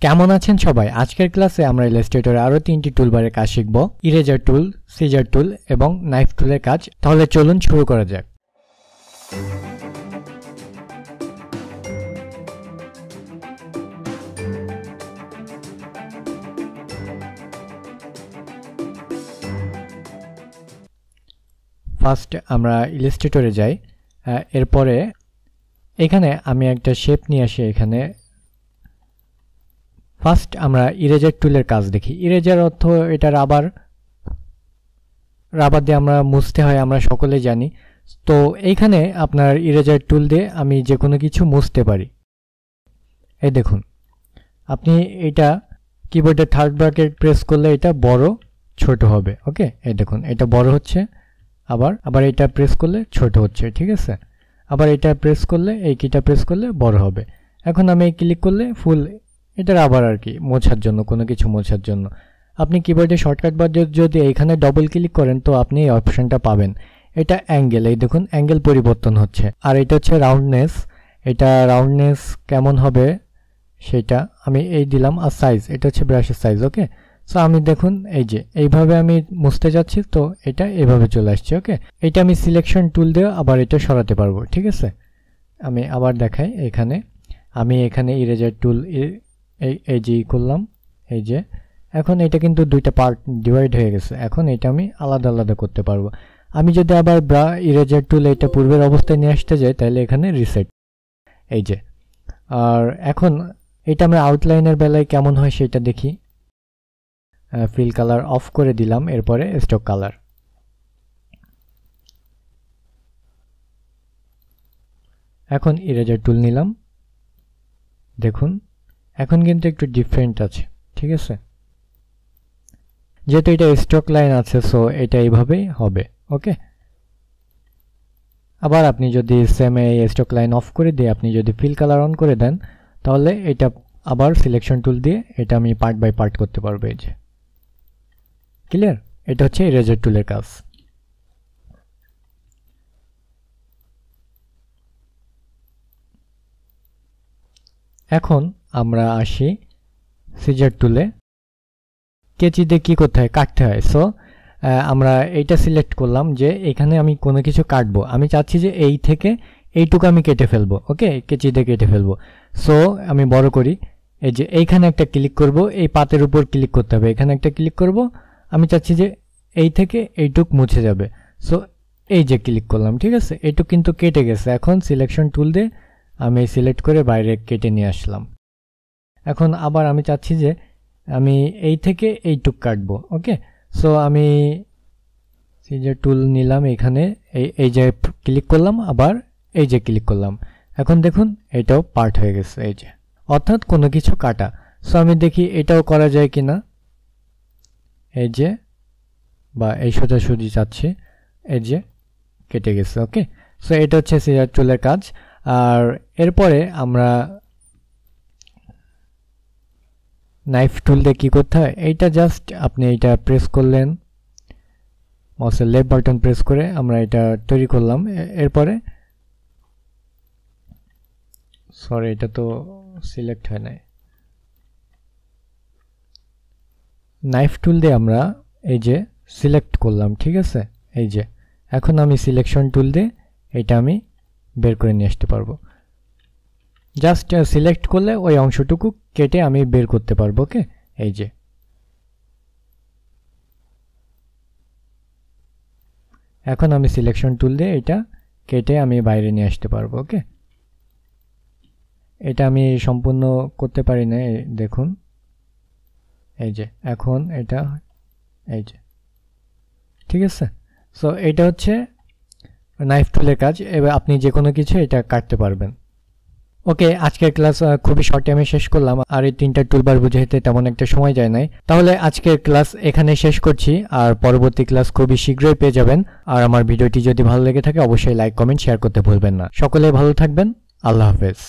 কেমন আছেন সবাই? আজকের ক্লাসে আমরা ইলাস্ট্রেটরে আরো 3টি টুলবারের কাজ শিখব, ইরেজার টুল, সিজার টুল এবং নাইফ টুলের কাজ। তাহলে চলুন শুরু করা যাক। ফার্স্ট আমরা ইলাস্ট্রেটরে যাই। এরপরে এখানে আমি একটা শেপ নিয়ে আসি। এখানে ফার্স্ট আমরা ইরেজার টুলের কাজ দেখি। ইরেজার অর্থ এটা রাবার দিয়ে আমরা মুছতে হয়, আমরা সকলে জানি। তো এইখানে আপনার ইরেজার টুল দিয়ে আমি যে কোনো কিছু মুছতে পারি। এই দেখুন, আপনি এটা কিবোর্ডে থার্ড ব্র্যাকেট প্রেস করলে এটা বড় ছোট হবে। ওকে, এই দেখুন এটা বড় হচ্ছে, আবার এটা প্রেস করলে ছোট হচ্ছে। ঠিক আছে, আবার এটা প্রেস করলে, এই কিটা প্রেস করলে বড় হবে। এখন আমি ক্লিক করলে ফুল, এটা রাবার আর কি, মোছার জন্য, কোনো কিছু মোছার জন্য। আপনি কিবোর্ডে শর্টকাট বা যদি এইখানে ডবল ক্লিক করেন তো আপনি এই অপশনটা পাবেন। এটা অ্যাঙ্গেল, এই দেখুন অ্যাঙ্গেল পরিবর্তন হচ্ছে। আর এটা হচ্ছে রাউন্ডনেস, এটা রাউন্ডনেস কেমন হবে সেটা আমি এই দিলাম। আর সাইজ, এটা হচ্ছে ব্রাশের সাইজ। ওকে, সো আমি দেখুন এই যে এইভাবে আমি মুছতে যাচ্ছি তো এটা এইভাবে চলে আসছে। ওকে, এটা আমি সিলেকশন টুল দিয়ে আবার এটা সরাতে পারবো। ঠিক আছে, আমি আবার দেখাই। আমি এখানে ইরেজার টুল এই যে করলাম, এই যে এখন এটা কিন্তু দুইটা পার্ট ডিভাইড হয়ে গেছে। এখন এটা আমি আলাদা আলাদা করতে পারবো। আমি যদি আবার ইরেজার টুল এটা পূর্বের অবস্থায় নিয়ে আসতে যাই তাহলে এখানে রিসেট, এই যে। আর এখন এটা আমরা আউটলাইনের বেলায় কেমন হয় সেটা দেখি। ফিল কালার অফ করে দিলাম, এরপরে স্টক কালার। এখন ইরেজার টুল নিলাম, দেখুন এখন কিন্তু একটু ডিফারেন্ট আছে। ঠিক আছে, যেহেতু এটা স্টক লাইন আছে সো এটা এইভাবেই হবে। ওকে, আবার আপনি যদি সেম এই স্টক লাইন অফ করে দিয়ে আপনি যদি ফিল কালার অন করে দেন তাহলে এটা আবার সিলেকশন টুল দিয়ে এটা আমি পার্ট বাই পার্ট করতে পারবো। এই যে ক্লিয়ার, এটা হচ্ছে ইরেজার টুলের কাজ। এখন আমরা আসি সিজার টুলে। কেচি দিয়ে কী করতে হয়? কাটতে হয়। সো আমরা এইটা সিলেক্ট করলাম যে এখানে আমি কোনো কিছু কাটবো, আমি চাচ্ছি যে এই থেকে এইটুকু আমি কেটে ফেলবো। ওকে, কেচি দিয়ে কেটে ফেলবো। সো আমি বড় করি, এই যে এইখানে একটা ক্লিক করব, এই পাতের উপর ক্লিক করতে হবে, এখানে একটা ক্লিক করব। আমি চাচ্ছি যে এই থেকে এইটুক মুছে যাবে। সো এই যে ক্লিক করলাম। ঠিক আছে, এইটুক কিন্তু কেটে গেছে। এখন সিলেকশন টুল দিয়ে আমি সিলেক্ট করে বাইরে কেটে নিয়ে আসলাম। এখন আবার আমি চাচ্ছি যে আমি এই থেকে এইটুক কাটবো। ওকে, সো আমি সিজার টুল নিলাম, এখানে এই যে ক্লিক করলাম, আবার এই যে ক্লিক করলাম। এখন দেখুন এটাও পার্ট হয়ে গেছে, এই যে, অর্থাৎ কোনো কিছু কাটা। সো আমি দেখি এটাও করা যায় কিনা। এই যে, বা এই সোজাসুজি চাচ্ছি, এই যে কেটে গেছে। ওকে, সো এটা হচ্ছে সিজার টুলের কাজ। আর এরপরে আমরা নাইফ টুল দিয়ে কী করতে হয়? এইটা জাস্ট আপনি এইটা প্রেস করলেন, মাউসের লেফট বাটন প্রেস করে আমরা এটা তৈরি করলাম। এরপরে সরি, এটা তো সিলেক্ট হয় নাই। নাইফ টুল দিয়ে আমরা এই যে সিলেক্ট করলাম। ঠিক আছে, এই যে এখন আমি সিলেকশন টুল দিয়ে এটা আমি বের করে নিয়ে আসতে পারবো। জাস্ট সিলেক্ট করলে ওই অংশটুকু কেটে আমি বের করতে পারবো। ওকে, এই যে এখন আমি সিলেকশন টুল দিয়ে এটা কেটে আমি বাইরে নিয়ে আসতে পারবো। ওকে, এটা আমি সম্পূর্ণ করতে পারি না, দেখুন এই যে এখন এটা, এই যে ঠিক আছে। সো এটা হচ্ছে নাইফ টুলের কাজ। এবার আপনি যে কোনো কিছু এটা কাটতে পারবেন। ওকে, আজকের ক্লাস খুবই শর্ট টাইমে শেষ করলাম, আর এই 3টা টুলবার বুঝাইতে তেমন একটা সময় যায় নাই। তাহলে আজকের ক্লাস এখানে শেষ করছি, আর পরবর্তী ক্লাস খুবই শীঘ্রই পেয়ে যাবেন। আর আমার ভিডিওটি যদি ভালো লেগে থাকে অবশ্যই লাইক, কমেন্ট, শেয়ার করতে ভুলবেন না। সকলে ভালো থাকবেন, আল্লাহ হাফেজ।